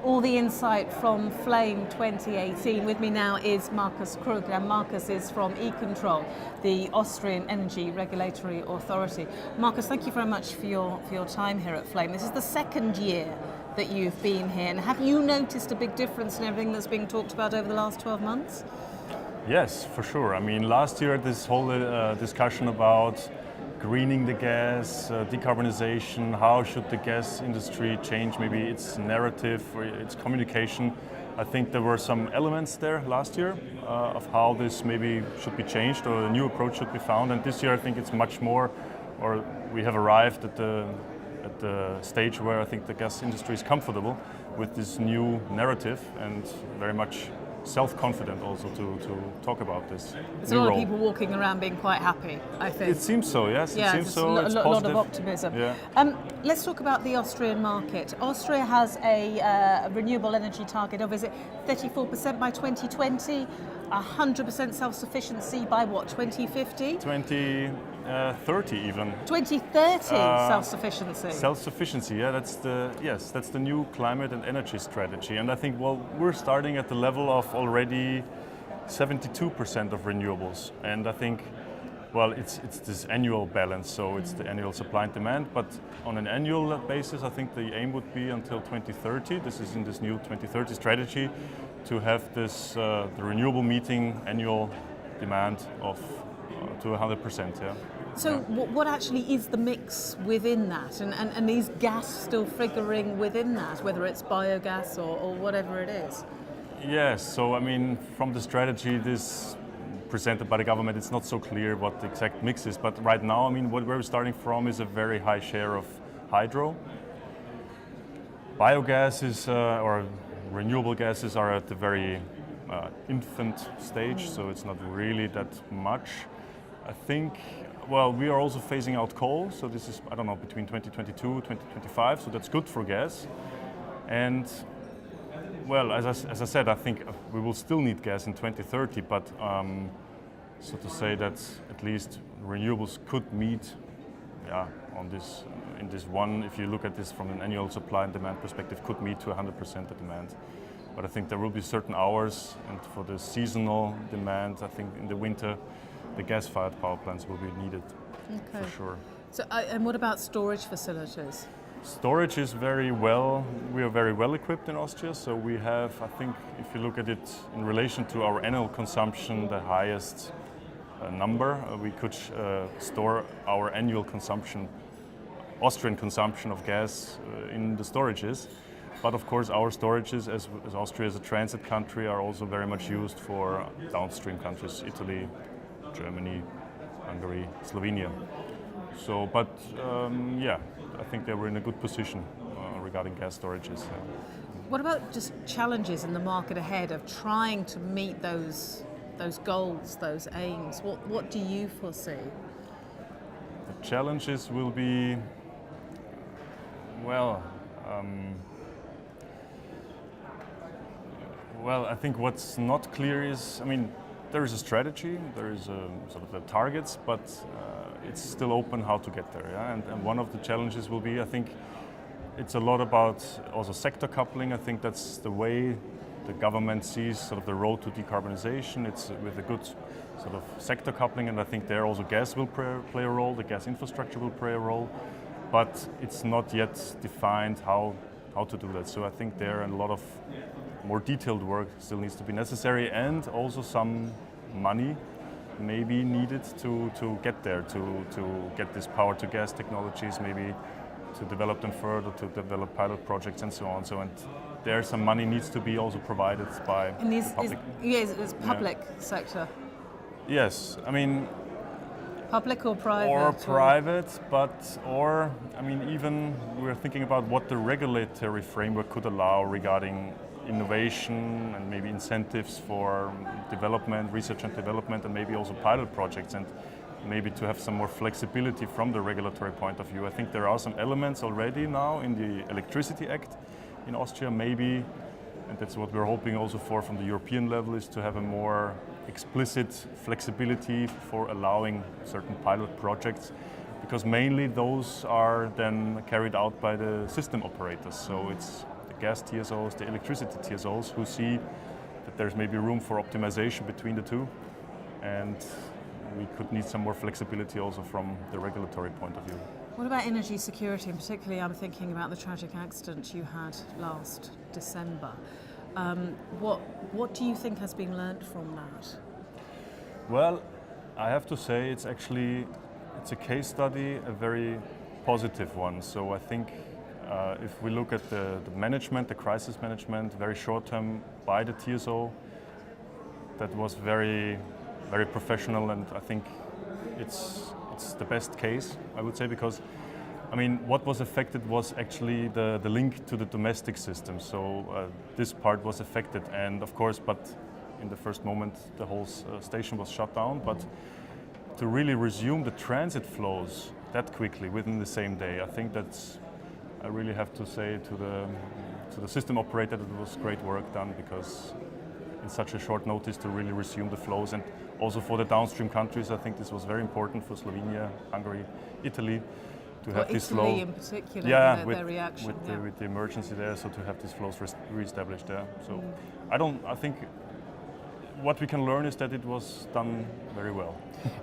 all the insight from Flame 2018. With me now is Markus Krug, and Markus is from E-Control, the Austrian Energy Regulatory Authority. Markus, thank you very much for your time here at Flame. This is the second year that you've been here, and have you noticed a big difference in everything that's being talked about over the last 12 months? Yes, for sure. I mean, last year this whole discussion about greening the gas, decarbonization, how should the gas industry change maybe its narrative or its communication. I think there were some elements there last year of how this maybe should be changed or a new approach should be found. And this year I think it's much more, or we have arrived at the stage where I think the gas industry is comfortable with this new narrative and very much self-confident also to talk about this. There's a lot of people walking around being quite happy, I think. It seems so, yes. Yeah, it seems so. It's a lot of optimism. Yeah. Let's talk about the Austrian market. Austria has a renewable energy target of, is it 34% by 2020, 100% self-sufficiency by what, 2050? 2030 even. 2030 self-sufficiency. Self-sufficiency, yeah, that's the new climate and energy strategy. And I think, well, we're starting at the level of already 72% of renewables. And I think, well, it's this annual balance, so it's the annual supply and demand. But on an annual basis, I think the aim would be until 2030. This is in this new 2030 strategy to have this the renewable meeting annual demand of to 100%. Yeah. So what actually is the mix within that? And is gas still figuring within that, whether it's biogas or whatever it is? Yes, so I mean, from the strategy this presented by the government, it's not so clear what the exact mix is. But right now, I mean, where we're starting from is a very high share of hydro. Biogas is, or renewable gases are at the very infant stage, so it's not really that much. I think, well, we are also phasing out coal, so this is, I don't know, between 2022, 2025, so that's good for gas. And, well, as I said, I think we will still need gas in 2030, but so to say that at least renewables could meet, yeah, on this, in this one, if you look at this from an annual supply and demand perspective, could meet to 100% the demand. But I think there will be certain hours, and for the seasonal demand, I think in the winter, the gas-fired power plants will be needed, for sure. So, and what about storage facilities? Storage is we are very well equipped in Austria, so we have, I think, if you look at it in relation to our annual consumption, the highest number. We could store our annual consumption, Austrian consumption of gas in the storages. But of course, our storages, as Austria is a transit country, are also very much used for downstream countries, Italy, Germany, Hungary, Slovenia. So, but yeah, I think they were in a good position regarding gas storages. What about just challenges in the market ahead of trying to meet those goals, those aims? What do you foresee? The challenges will be, well, I think what's not clear is, I mean, there is a strategy, there is sort of the targets, but it's still open how to get there. Yeah? And one of the challenges will be, I think, it's a lot about also sector coupling. I think that's the way the government sees sort of the road to decarbonization. It's with a good sort of sector coupling, and I think there also gas will play a role, the gas infrastructure will play a role, but it's not yet defined how to do that. So I think there a lot of more detailed work still needs to be necessary, and also some money may be needed to get there, to get this power to gas technologies, maybe to develop them further, to develop pilot projects and so on. So, and there some money needs to be also provided by the public. It's public sector. Yes, I mean, public or private? Or private, or I mean, even we're thinking about what the regulatory framework could allow regarding innovation and maybe incentives for development, research and development, and maybe also pilot projects, and maybe to have some more flexibility from the regulatory point of view. I think there are some elements already now in the Electricity Act in Austria, maybe, and that's what we're hoping also for from the European level, is to have a more explicit flexibility for allowing certain pilot projects, because mainly those are then carried out by the system operators. So it's the gas TSOs, the electricity TSOs, who see that there's maybe room for optimization between the two, and we could need some more flexibility also from the regulatory point of view. What about energy security, and particularly I'm thinking about the tragic accident you had last December. What do you think has been learnt from that? Well, I have to say it's a case study, a very positive one. So I think if we look at the management, the crisis management, very short term by the TSO, that was very, very professional, and I think it's the best case, I would say, because I mean, what was affected was actually the link to the domestic system. So this part was affected, and of course, but in the first moment, the whole station was shut down. But to really resume the transit flows that quickly within the same day, I think I really have to say to the system operator that it was great work done, because in such a short notice to really resume the flows, and also for the downstream countries, I think this was very important for Slovenia, Hungary, Italy, to have this flow. Italy in particular, their reaction. With the emergency there, so to have these flows re-established there. So I think what we can learn is that it was done very well.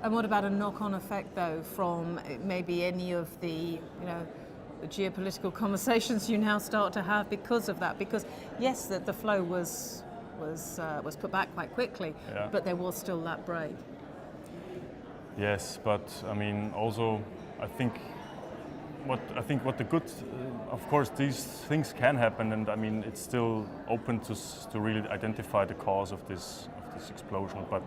And what about a knock-on effect, though, from maybe any of the geopolitical conversations you now start to have because of that? Because yes, the flow was put back quite quickly, but there was still that break. Yes, but I mean, also I think what the good, of course, these things can happen, and I mean it's still open to really identify the cause of this explosion. But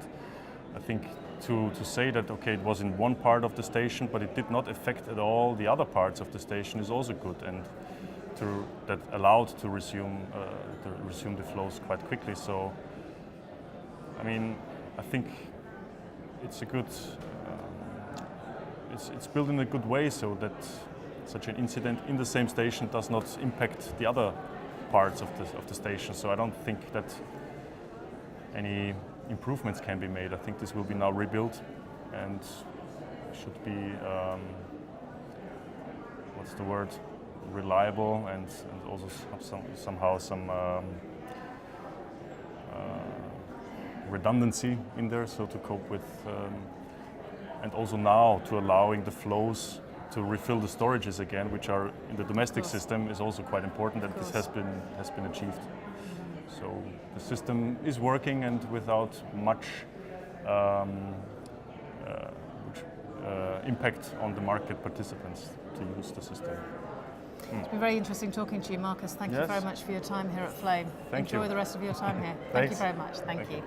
I think to say that okay, it was in one part of the station, but it did not affect at all the other parts of the station is also good, and that allowed to resume the flows quite quickly. So I mean, I think it's a good. It's built in a good way so that such an incident in the same station does not impact the other parts of the station. So I don't think that any improvements can be made. I think this will be now rebuilt and should be, what's the word, reliable, and also somehow some redundancy in there, so to cope with, and also now to allowing the flows to refill the storages again, which are in the domestic system, is also quite important, and this has been achieved. So the system is working, and without much impact on the market participants to use the system. It's been very interesting talking to you, Markus. Thank you very much for your time here at Flame. Enjoy the rest of your time here. Thank you very much. Thank you.